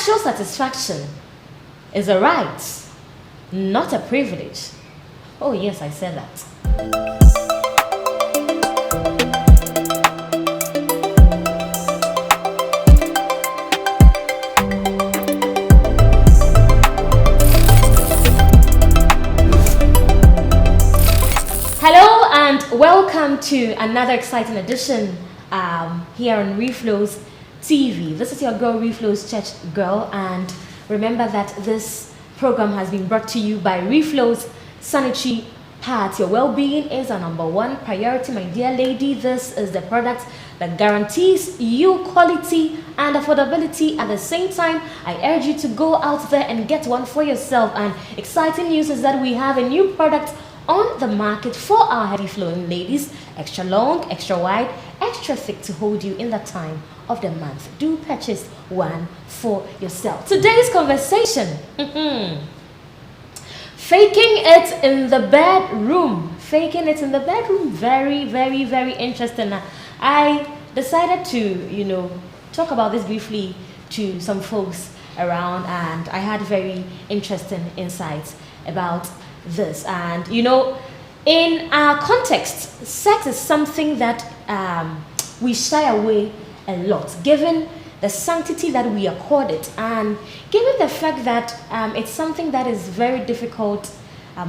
Sexual satisfaction is a right, not a privilege. Oh yes, I said that. Hello and welcome to another exciting edition here on REFLO'S TV. This is your girl, REFLO'S Church Girl, and remember that this program has been brought to you by REFLO'S Sanitary Pads. Your well-being is our number one priority, my dear lady. This is the product that guarantees you quality and affordability. At the same time, I urge you to go out there and get one for yourself. And exciting news is that we have a new product on the market for our heavy flowing ladies. Extra long, extra wide, extra thick to hold you in the time of the month. Do purchase one for yourself. Today's conversation, faking it in the bedroom. Faking it in the bedroom. Very, very, very interesting. I decided to, talk about this briefly to some folks around, and I had very interesting insights about this. And in our context, sex is something that we shy away a lot, given the sanctity that we accord it, and given the fact that it's something that is very difficult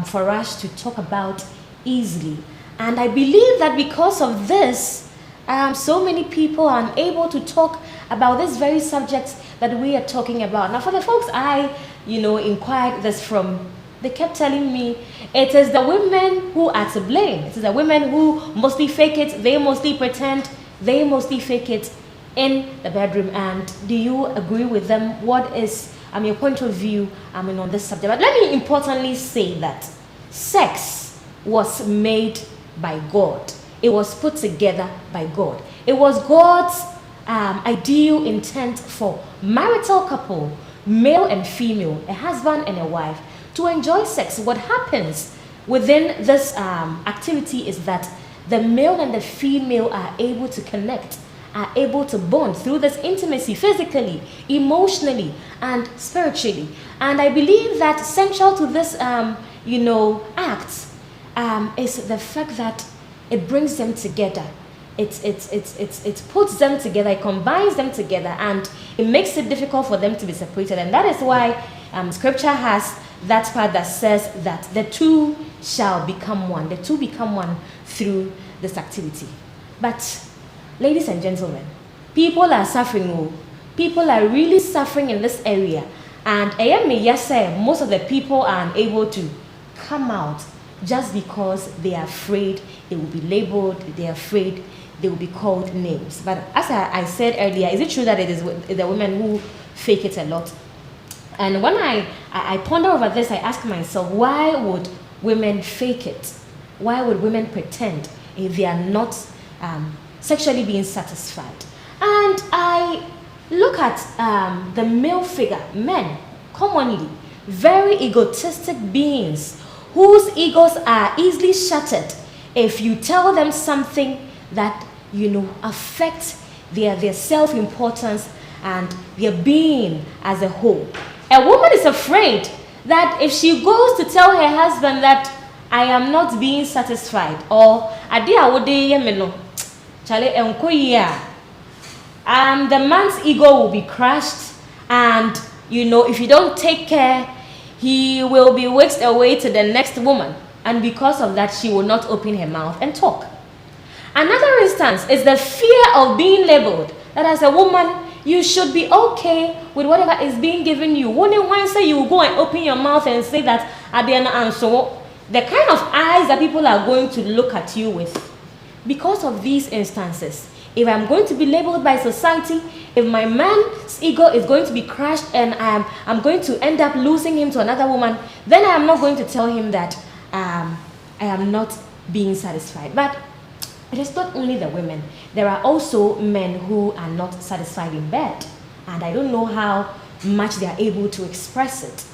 for us to talk about easily. And I believe that because of this, so many people are unable to talk about this very subject that we are talking about. Now, for the folks I inquired this from, they kept telling me it is the women who are to blame. It is the women who mostly fake it, they mostly pretend, they mostly fake it in the bedroom. And do you agree with them? What is your point of view on this subject? But let me importantly say that sex was made by God. It was put together by God. It was God's ideal intent for marital couple, male and female, a husband and a wife, to enjoy sex. What happens within this activity is that the male and the female are able to connect, are able to bond through this intimacy physically, emotionally, and spiritually. And I believe that central to this, act is the fact that it brings them together. It puts them together, it combines them together, and it makes it difficult for them to be separated. And that is why scripture has that part that says that the two shall become one. The two become one through this activity. But, ladies and gentlemen, people are suffering. People are really suffering in this area. And most of the people are unable to come out just because they are afraid they will be labeled, they are afraid they will be called names. But as I said earlier, is it true that it is the women who fake it a lot? And when I ponder over this, I ask myself, why would women fake it? Why would women pretend if they are not sexually being satisfied? And I look at the male figure, men, commonly, very egotistic beings whose egos are easily shattered if you tell them something that, affects their self-importance and their being as a whole. A woman is afraid that if she goes to tell her husband that I am not being satisfied, or the man's ego will be crushed, and if you don't take care, he will be whisked away to the next woman, and because of that, she will not open her mouth and talk. Another instance is the fear of being labeled, that as a woman, you should be okay with whatever is being given you. Once you will go and open your mouth and say that Adiana, and so the kind of eyes that people are going to look at you with. Because of these instances, if I'm going to be labeled by society, if my man's ego is going to be crushed and I'm going to end up losing him to another woman, then I am not going to tell him that I am not being satisfied. But it is not only the women. There are also men who are not satisfied in bed. And I don't know how much they are able to express it.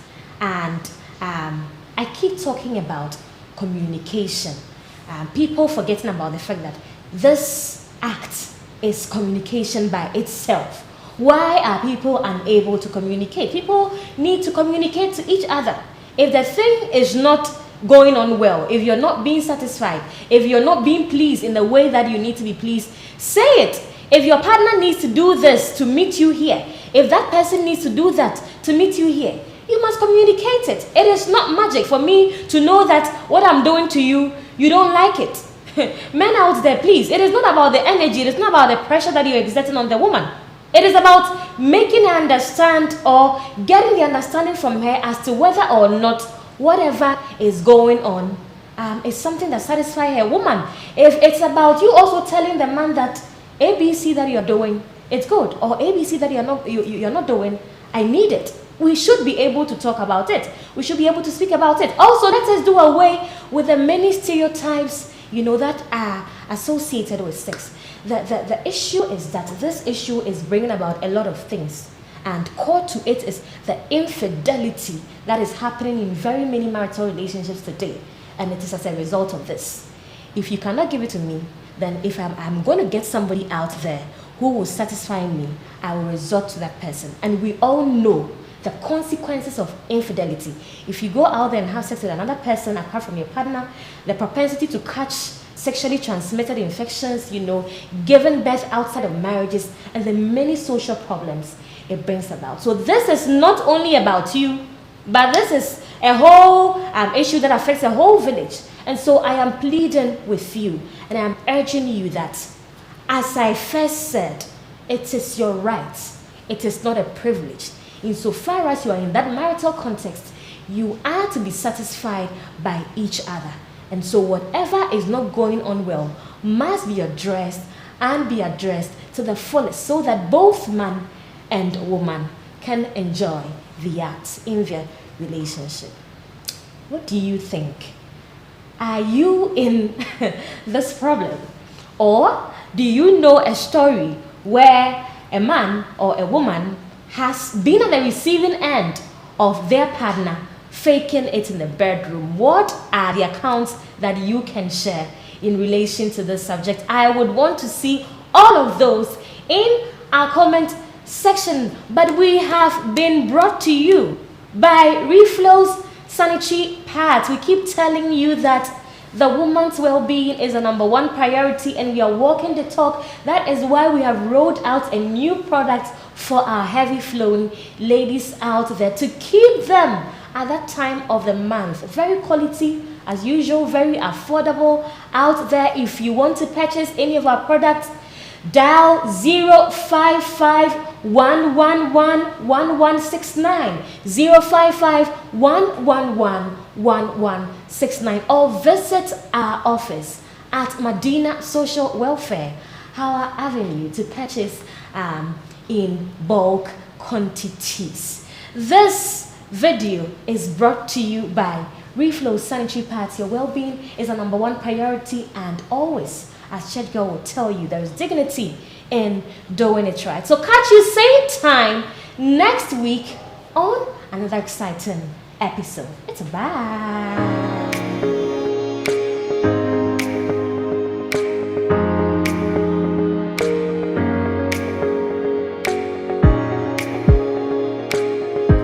And I keep talking about communication. People forgetting about the fact that this act is communication by itself. Why are people unable to communicate? People need to communicate to each other. If the thing is not going on well, if you're not being satisfied, if you're not being pleased in the way that you need to be pleased, say it. If your partner needs to do this to meet you here, if that person needs to do that to meet you here, you must communicate it. It is not magic for me to know that what I'm doing to you, you don't like it. Men out there, please, it is not about the energy, it is not about the pressure that you're exerting on the woman. It is about making her understand or getting the understanding from her as to whether or not whatever is going on is something that satisfies a woman. If it's about you also telling the man that ABC that you're doing, it's good, or ABC that you're not doing, I need it. We should be able to talk about it. We should be able to speak about it. Also, let us do away with the many stereotypes, that are associated with sex. The issue is that this issue is bringing about a lot of things. And core to it is the infidelity that is happening in very many marital relationships today. And it is as a result of this. If you cannot give it to me, then if I'm going to get somebody out there who will satisfy me, I will resort to that person. And we all know the consequences of infidelity. If you go out there and have sex with another person apart from your partner, the propensity to catch sexually transmitted infections, giving birth outside of marriages, and the many social problems it brings about. So this is not only about you, but this is a whole issue that affects a whole village. And so I am pleading with you, and I am urging you that, as I first said, it is your right. It is not a privilege. Insofar as you are in that marital context, you are to be satisfied by each other. And so whatever is not going on well must be addressed and be addressed to the fullest so that both man and woman can enjoy the acts in their relationship. What do you think? Are you in this problem? Or do you know a story where a man or a woman has been at the receiving end of their partner faking it in the bedroom? What are the accounts that you can share in relation to this subject? I would want to see all of those in our comment section. But we have been brought to you by REFLO'S sanitary pads. We keep telling you that the woman's well-being is a #1 priority, and we are walking the talk. That is why we have rolled out a new product for our heavy-flowing ladies out there to keep them at that time of the month. Very quality, as usual, very affordable out there. If you want to purchase any of our products, dial 055-111-1169, 055-111-1169, or visit our office at Medina Social Welfare, Howard Avenue, to purchase in bulk quantities. This video is brought to you by REFLO'S sanitary pads. Your well-being is a #1 priority, and always, as Church Girl will tell you, there is dignity in doing it right. So catch you same time next week on another exciting episode. It's a bye.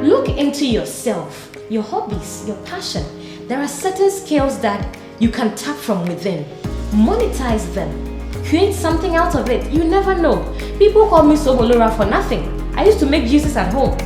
Look into yourself, your hobbies, your passion. There are certain skills that you can tap from within. Monetize them. Create something out of it. You never know. People call me Sobolora for nothing. I used to make juices at home.